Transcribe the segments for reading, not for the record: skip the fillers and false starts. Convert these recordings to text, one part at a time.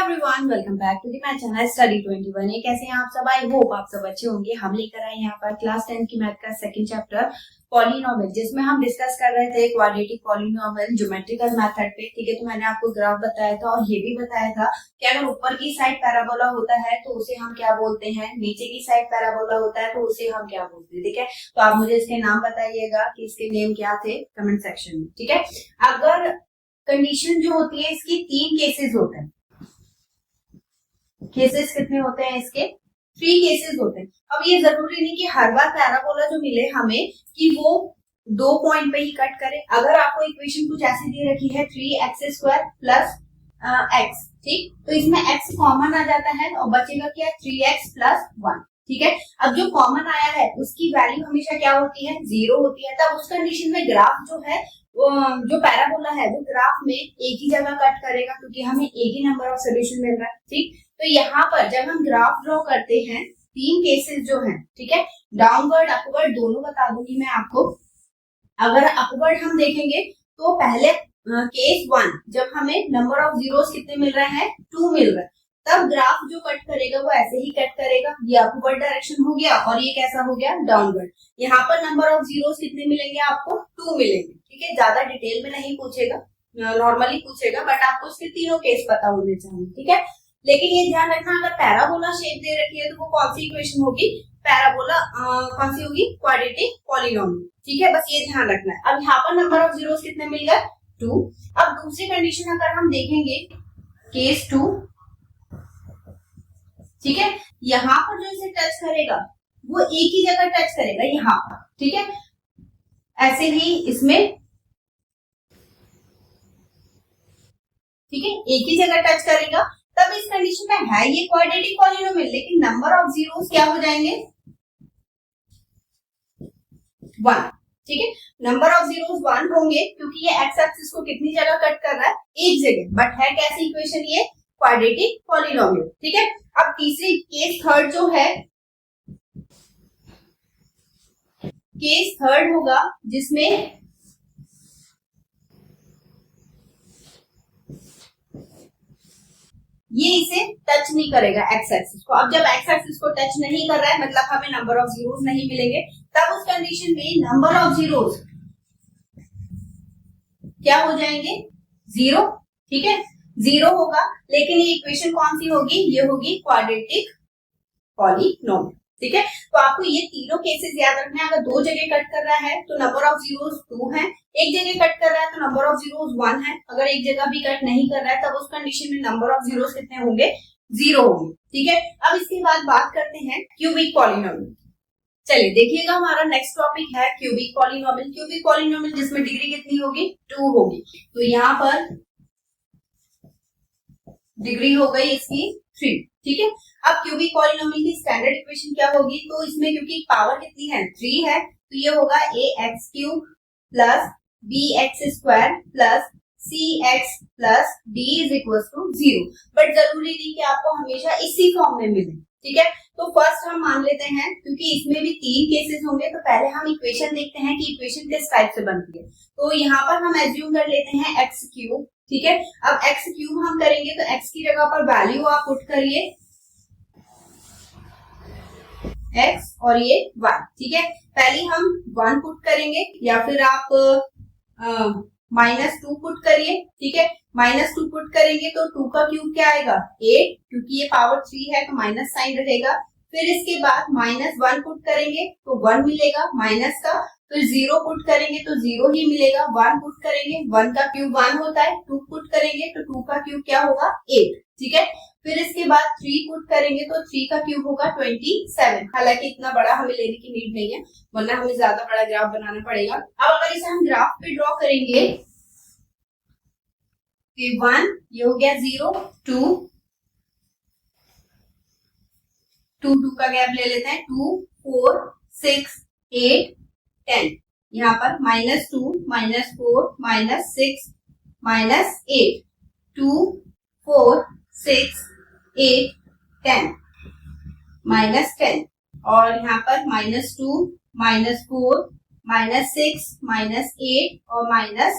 Everyone, welcome back to the my channel study 21। कैसे हैं आप सब? आई होप आप सब अच्छे होंगे। हम लेकर आए यहाँ पर क्लास 10 की मैथ का सेकंड चैप्टर पॉलिनोमियल, जिसमें हम डिस्कस कर रहे थे क्वाड्रेटिक पॉलिनोमियल ज्योमेट्रिकल मेथड पे। ठीक है, तो मैंने आपको ग्राफ बताया था और ये भी बताया था कि अगर ऊपर की साइड पैराबोला होता है तो उसे हम क्या बोलते हैं, नीचे की साइड पैराबोला होता है तो उसे हम क्या बोलते हैं। ठीक है, तो आप मुझे इसके नाम बताइएगा कि इसके नेम क्या थे कमेंट सेक्शन में। ठीक है, अगर कंडीशन जो होती है, इसकी तीन केसेस होते हैं। केसेस कितने होते हैं इसके? 3 केसेस होते हैं। अब ये जरूरी नहीं कि हर बार पैराबोला जो मिले हमें कि वो 2 पॉइंट पे ही कट करे। अगर आपको इक्वेशन कुछ ऐसी दे रखी है 3x² प्लस x, ठीक, तो इसमें x कॉमन आ जाता है और बचेगा क्या? 3x plus 1। ठीक है, अब जो कॉमन आया है उसकी वैल्यू हमेशा क्या होती है? 0 होती है। तब उस कंडीशन में ग्राफ जो है, जो पैराबोला है वो ग्राफ में एक ही जगह कट करेगा, क्योंकि हमें एक ही नंबर ऑफ सोल्यूशन मिल रहा है। ठीक, तो यहाँ पर जब हम ग्राफ ड्रॉ करते हैं, 3 केसेस जो हैं, ठीक है, डाउनवर्ड अपवर्ड दोनों बता दूंगी मैं आपको। अगर अपवर्ड हम देखेंगे तो पहले केस 1, जब हमें नंबर ऑफ जीरोस कितने मिल रहे हैं? 2 मिल रहा है, तब ग्राफ जो कट करेगा वो ऐसे ही कट करेगा। ये अपवर्ड डायरेक्शन हो गया और ये कैसा हो गया? डाउनवर्ड। यहाँ पर नंबर ऑफ जीरोस कितने मिलेंगे आपको? 2 मिलेंगे। ठीक है, ज्यादा डिटेल में नहीं पूछेगा, नॉर्मली पूछेगा, बट आपको उसके तीनों केस पता होने चाहिए। ठीक है, लेकिन ये ध्यान रखना, अगर पैराबोला शेप दे रखी है तो वो कौन सी इक्वेशन होगी? पैराबोला कौन सी होगी? Quadratic polynomial. ठीक है, बस ये ध्यान रखना है। अब यहाँ पर नंबर ऑफ जीरोस कितने मिल गए? 2। अब दूसरी कंडीशन अगर हम देखेंगे, केस 2, ठीक है, यहाँ पर जो इसे टच करेगा वो एक ही जगह टच करेगा, यहाँ पर। ठीक है, ऐसे ही इसमें, ठीक है, एक ही जगह टच करेगा। तब इस कंडीशन में है ये क्वाड्रेटिक पॉलिनोमियल, लेकिन नंबर ऑफ जीरोस क्या हो जाएंगे? 1। ठीक है, नंबर ऑफ जीरोस 1 होंगे, क्योंकि ये एक्स एक्सिस को कितनी जगह कट कर रहा है? एक जगह। बट है कैसी इक्वेशन? ये क्वाड्रेटिक पॉलिनोमियल। ठीक है, अब तीसरी केस थर्ड जो है, केस थर्ड होगा जिसमें ये इसे टच नहीं करेगा एक्स एक्सिस को। अब जब एक्स एक्सिस को टच नहीं कर रहा है, मतलब हमें नंबर ऑफ जीरोस नहीं मिलेंगे, तब उस कंडीशन में नंबर ऑफ जीरोस क्या हो जाएंगे? 0। ठीक है, 0 होगा, लेकिन ये इक्वेशन कौन सी होगी? ये होगी क्वाड्रेटिक पॉलिनोमियल। ठीक है, तो आपको ये तीनों केसेस याद रखना है। अगर 2 जगह कट कर रहा है तो नंबर ऑफ जीरोस 2 है, एक जगह कट कर रहा है तो नंबर ऑफ जीरोस 1 है, अगर एक जगह भी कट नहीं कर रहा है तब उस कंडीशन में नंबर ऑफ जीरोस कितने होंगे? 0 होंगे। ठीक है, अब इसके बाद बात करते हैं क्यूबिक पॉलिनोमियल। चलिए देखिएगा, हमारा नेक्स्ट टॉपिक है क्यूबिक पॉलिनोमियल। क्यूबिक पॉलिनोमियल जिसमें डिग्री कितनी होगी? 2 होगी। तो यहाँ पर डिग्री हो गई इसकी 3। ठीक है, अब क्यूबिक पॉलिनोमियल की स्टैंडर्ड इक्वेशन क्या होगी? तो इसमें क्योंकि पावर कितनी है? 3 है, तो ये होगा ax³ plus bx² plus cx plus d is equal to 0। But जरूरी नहीं कि आपको हमेशा इसी फॉर्म में मिले। ठीक है, तो फर्स्ट हम मान लेते हैं, क्योंकि इसमें भी 3 केसेस होंगे, तो पहले हम इक्वेशन देखते हैं कि इक्वेशन किस टाइप से बनती है। तो यहाँ पर हम एज्यूम कर लेते हैं x³। ठीक है, अब x³ हम करेंगे तो x की जगह पर वैल्यू आप पुट करिए x और ये y। ठीक है, पहले हम 1 पुट करेंगे या फिर आप -2 पुट करिए। ठीक है, -2 पुट करेंगे तो 2 का क्यूब क्या आएगा? 8, क्योंकि ये पावर 3 है तो माइनस साइन रहेगा। फिर इसके बाद -1 पुट करेंगे तो 1 मिलेगा माइनस का, फिर 0 पुट करेंगे तो 0 ही मिलेगा, 1 पुट करेंगे, 1 का क्यूब 1 होता है, 2 पुट करेंगे तो 2 का क्यूब क्या होगा? 8। ठीक है, फिर इसके बाद 3 पुट करेंगे तो 3 का क्यूब होगा 27। हालांकि इतना बड़ा हमें लेने की नीड नहीं है, वरना हमें ज्यादा बड़ा ग्राफ बनाना पड़ेगा। अब अगर इसे हम ग्राफ पे ड्रॉ करेंगे, 1, ये हो गया 0, 2, 2 का गैप ले लेते हैं, 2, 4, 6, 8, 10। यहाँ पर -2, -4, -6, -8, 2, 4, 6, 8, 10, -10, और यहाँ पर -2, -4, -6, -8 और -10।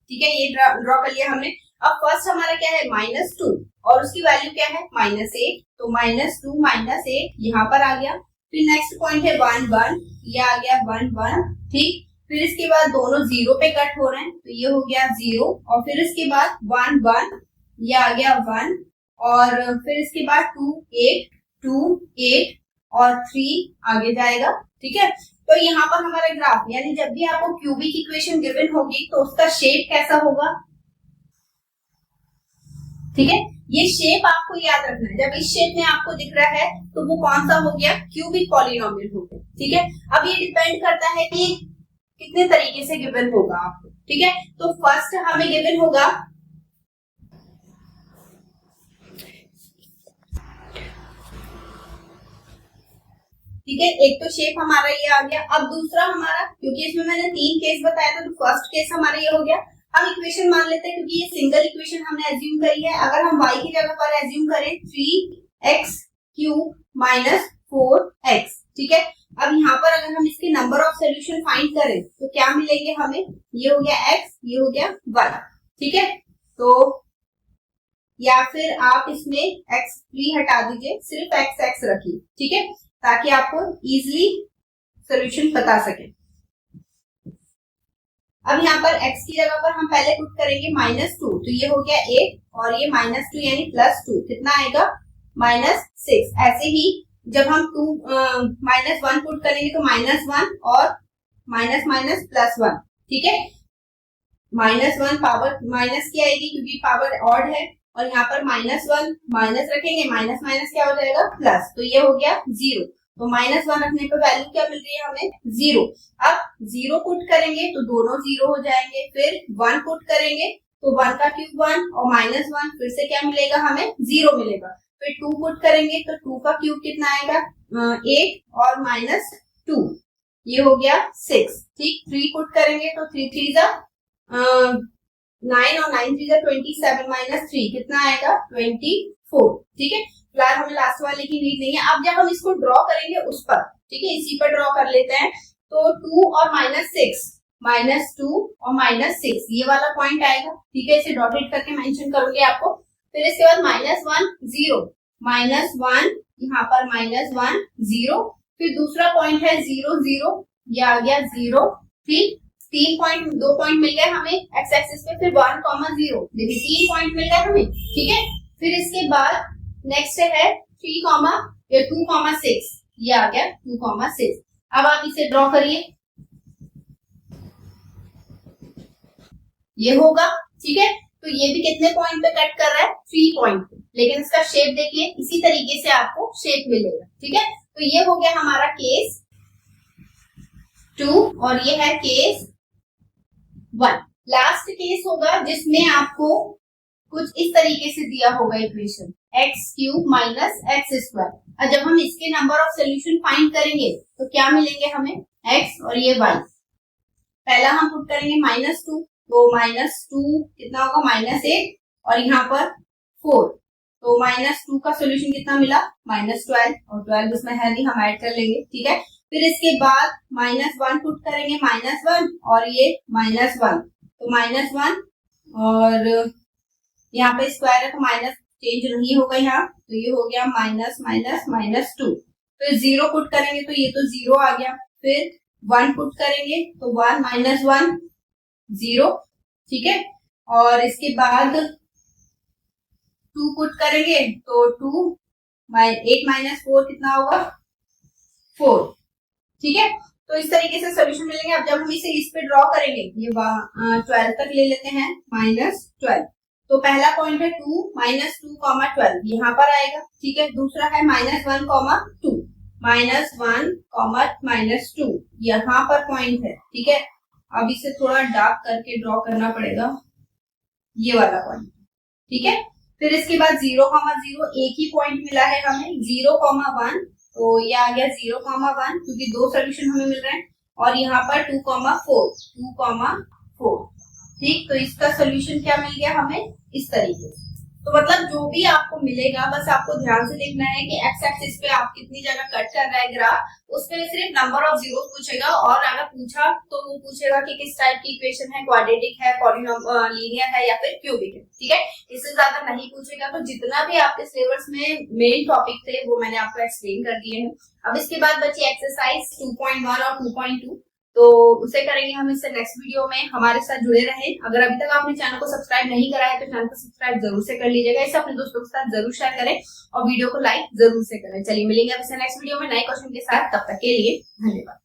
ठीक है, ये ड्रॉ कर लिया हमने। अब फर्स्ट हमारा क्या है -2 और उसकी वैल्यू क्या है -8, तो -2 -8 यहाँ पर आ गया। फिर नेक्स्ट पॉइंट है 1 1, ये आ गया 1 1, ठीक। फिर इसके बाद दोनों 0 पे कट हो रहे हैं, तो ये हो गया 0 और फिर इसके बाद 1 1, ये आ गया 1 और फिर इसके बाद 2 8 2 8 और 3 आगे जाएगा, ठीक है। तो यहाँ पर हमारा ग्राफ, यानी जब भी आपको क्यूबिक इक्वेशन गिवन होगी तो उसका शेप कैसा होगा, ठीक है। ये शेप आपको याद रखना है, जब इस शेप में आपको दिख रहा है तो वो कौन सा हो गया, क्यूबिक पॉलिनोमियल हो गया, ठीक है। अब ये डिपेंड करता है कि कितने तरीके से गिवन होगा आपको, ठीक है। तो फर्स्ट हमें गिवन होगा ठीक है, एक तो शेप हमारा ये आ गया। अब दूसरा हमारा, क्योंकि इसमें मैंने 3 केस बताया था, तो फर्स्ट केस हमारा ये हो गया। हम इक्वेशन मान लेते हैं, क्योंकि ये सिंगल इक्वेशन हमने एज्यूम करी है। अगर हम y की जगह पर एज्यूम करें 3x क्यूब माइनस 4x, ठीक है। अब यहाँ पर अगर हम इसके नंबर ऑफ सोल्यूशन फाइंड करें तो क्या मिलेंगे हमें, ये हो गया x, ये हो गया y, ठीक है। तो या फिर आप इसमें x3 हटा दीजिए, सिर्फ x रखिए, ठीक है, ताकि आपको इजीली सॉल्यूशन बता सके। अब यहाँ पर x की जगह पर हम पहले पुट करेंगे -2, तो ये हो गया 8 और ये -2 यानी +2, कितना आएगा -6। ऐसे ही जब हम -1 पुट करेंगे तो -1 और +1, ठीक है। -1 पावर माइनस की आएगी क्योंकि पावर ऑड है, और यहाँ पर -1 माइनस रखेंगे, माइनस माइनस क्या हो जाएगा प्लस, तो ये हो गया 0। तो -1 रखने पर वैल्यू क्या मिल रही है हमें, 0। अब 0 पुट करेंगे तो दोनों 0 हो जाएंगे, फिर 1 पुट करेंगे तो 1 का क्यूब 1 और -1 फिर से क्या मिलेगा हमें, 0 मिलेगा। फिर 2 पुट करेंगे तो 2 का क्यूब कितना आएगा, 8 और -2, ये हो गया 6, ठीक। 3 पुट करेंगे तो 3 3 जा 9 और 9 3 जा 27 -3 कितना आएगा 24, ठीक है। फिलहाल हमें लास्ट वाले की नीड नहीं है। अब जब हम इसको ड्रॉ करेंगे उस पर, ठीक है, इसी पर ड्रॉ कर लेते हैं, तो 2 और -6, -2 और -6 ये वाला पॉइंट आएगा, ठीक है। इसे डॉटेड करके मेंशन करूंगी आपको। फिर इसके बाद -1 0, -1 यहाँ पर -1 0, फिर दूसरा पॉइंट है 0 0, ये आ गया 0, ठीक। 2 पॉइंट मिल गए हमें एक्स एक्सिस पे, फिर 1, 0, देखिए 3 पॉइंट मिल गए हमें, ठीक है। फिर इसके बाद नेक्स्ट है 3, 2, 6, ये आ गया 2, 6। अब आप इसे ड्रॉ करिए, ये होगा, ठीक है। तो ये भी कितने पॉइंट पे कट कर रहा है, 3 पॉइंट पे, लेकिन इसका शेप देखिए, इसी तरीके से आपको शेप मिलेगा, ठीक है। तो ये हो गया हमारा केस 2 और ये है केस 1। लास्ट केस होगा जिसमें आपको कुछ इस तरीके से दिया होगा इक्वेशन, x³ माइनस x²। और जब हम इसके नंबर ऑफ सोल्यूशन फाइंड करेंगे तो क्या मिलेंगे हमें, x और ये y। पहला हम पुट करेंगे -2, तो -2 कितना होगा -8 और यहाँ पर 4, तो -2 का सोल्यूशन कितना मिला -12, और 12 उसमें है नहीं, हम ऐड कर लेंगे, ठीक है। फिर इसके बाद -1 पुट करेंगे, -1 और ये -1, तो -1 और यहाँ पे स्क्वायर है तो माइनस चेंज नहीं होगा यहाँ, तो ये हो गया -2। फिर 0 पुट करेंगे तो ये तो 0 आ गया, फिर 1 पुट करेंगे तो 1 -1 0, ठीक है। और इसके बाद 2 पुट करेंगे तो 8 -4 कितना होगा 4, ठीक है। तो इस तरीके से सोल्यूशन मिलेंगे। अब जब हम इसे इस पे ड्रॉ करेंगे, ये 12 तक ले लेते हैं, -12, तो पहला पॉइंट है 2 -2, 12 यहाँ पर आएगा, ठीक है। दूसरा है -1, 2, -1, -2 यहाँ पर पॉइंट है, ठीक है। अब इसे थोड़ा डार्क करके ड्रॉ करना पड़ेगा, ये वाला पॉइंट, ठीक है। फिर इसके बाद 0, 0 एक ही पॉइंट मिला है हमें, 0, 1, तो ये आ गया 0, 1 क्योंकि 2 सोल्यूशन हमें मिल रहे हैं, और यहाँ पर 2, 4, ठीक। तो इसका सोल्यूशन क्या मिल गया हमें, इस तरीके से। तो मतलब जो भी आपको मिलेगा बस आपको ध्यान से देखना है कि एक्स एक्सिस पे आप कितनी जगह कट कर रहा है ग्राफ, उसमें सिर्फ नंबर ऑफ जीरो पूछेगा, और अगर पूछा तो वो पूछेगा कि किस टाइप की इक्वेशन है, क्वाड्रेटिक है, लीनियर है या फिर क्यूबिक है, ठीक है। इससे ज्यादा नहीं पूछेगा। तो जितना भी आपके सिलेबस में मेन टॉपिक थे वो मैंने आपको एक्सप्लेन कर दिए हैं। अब इसके बाद बची एक्सरसाइज 2.1 और 2.2, तो उसे करेंगे हम इससे नेक्स्ट वीडियो में। हमारे साथ जुड़े रहें। अगर अभी तक आपने चैनल को सब्सक्राइब नहीं करा है तो चैनल को सब्सक्राइब जरूर से कर लीजिएगा, इसे अपने दोस्तों के साथ जरूर शेयर करें और वीडियो को लाइक जरूर से करें। चलिए मिलेंगे अब इससे नेक्स्ट वीडियो में नए क्वेश्चन के साथ, तब तक के लिए धन्यवाद।